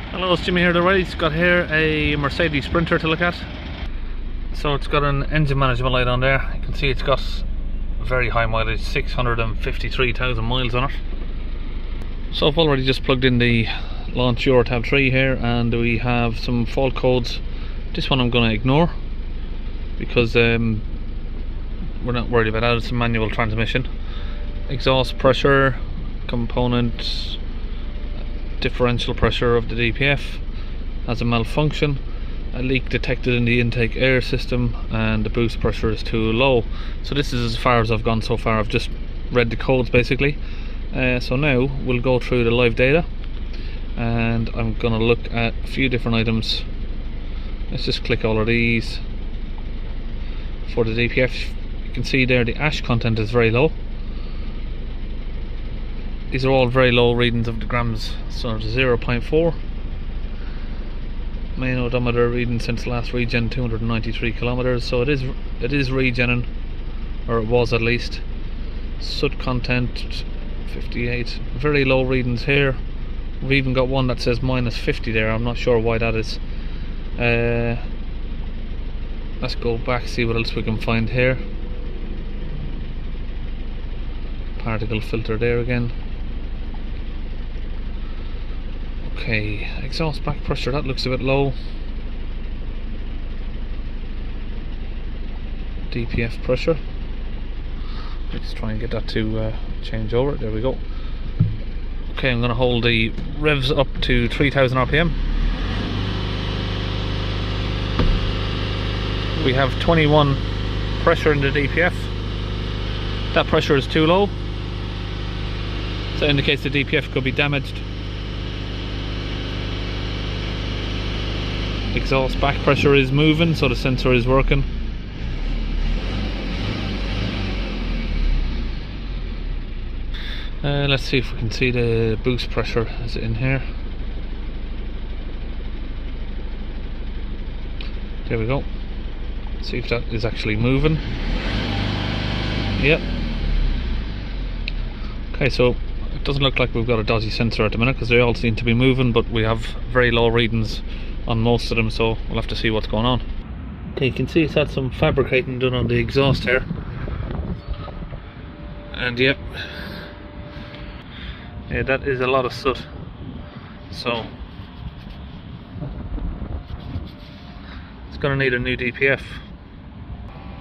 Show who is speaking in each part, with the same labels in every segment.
Speaker 1: Hello, it's Jimmy here. The Riley's got here a Mercedes Sprinter to look at. So it's got an engine management light on there. You can see it's got very high mileage, 653,000 miles on it. So I've already just plugged in the launch Euro tab 3 here, and we have some fault codes. This one I'm going to ignore because we're not worried about that. It's a manual transmission. Exhaust pressure component, differential pressure of the DPF has a malfunction, a leak detected in the intake air system, and the boost pressure is too low. So this is as far as I've gone so far. I've just read the codes basically. So now we'll go through the live data, and I'm going to look at a few different items. Let's just click all of these. For the DPF, you can see there the ash content is very low. These are all very low readings of the grams, so 0.4. Main odometer reading since last regen 293 kilometers, so it is regenning, or it was at least. Soot content 58, very low readings here. We've even got one that says minus 50 there. I'm not sure why that is. Let's go back, see what else we can find here. Particle filter there again. Okay, exhaust back pressure, that looks a bit low. DPF pressure, let's try and get that to change over. There we go. Okay, I'm going to hold the revs up to 3000 RPM. We have 21 pressure in the DPF. That pressure is too low, so that indicates the DPF could be damaged. Exhaust back pressure is moving, so the sensor is working. Let's see if we can see the boost pressure. Is it in here? There we go. See if that is actually moving. Yep. Okay, so it doesn't look like we've got a dodgy sensor at the minute because they all seem to be moving, but we have very low readings on most of them, so we'll have to see what's going on. Okay, you can see it's had some fabricating done on the exhaust here, and yep, yeah, that is a lot of soot. So it's going to need a new DPF.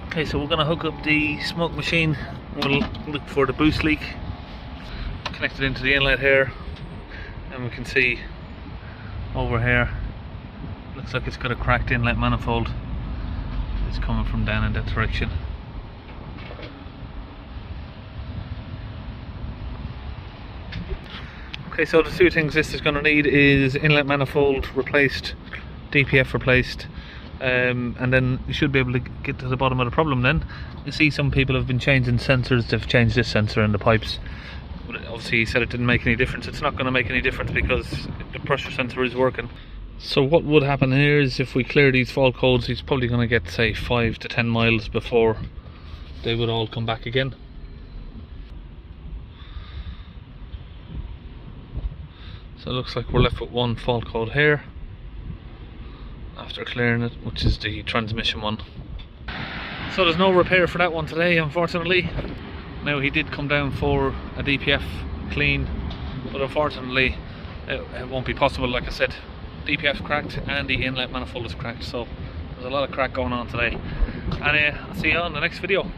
Speaker 1: Okay, so we're going to hook up the smoke machine. We'll look for the boost leak, connect it into the inlet here, and we can see over here, looks like it's got a cracked inlet manifold. It's coming from down in that direction. Okay, so the two things this is going to need is inlet manifold replaced, DPF replaced, and then you should be able to get to the bottom of the problem. Then you see some people have been changing sensors. They've changed this sensor in the pipes, but obviously he said it didn't make any difference. It's not going to make any difference because the pressure sensor is working. So what would happen here is if we clear these fault codes, he's probably going to get say 5 to 10 miles before they would all come back again. So it looks like we're left with one fault code here after clearing it, which is the transmission one. So there's no repair for that one today, unfortunately. Now he did come down for a DPF clean, but unfortunately it won't be possible. Like I said, DPF's cracked and the inlet manifold is cracked, so there's a lot of crack going on today. And I'll see you on the next video.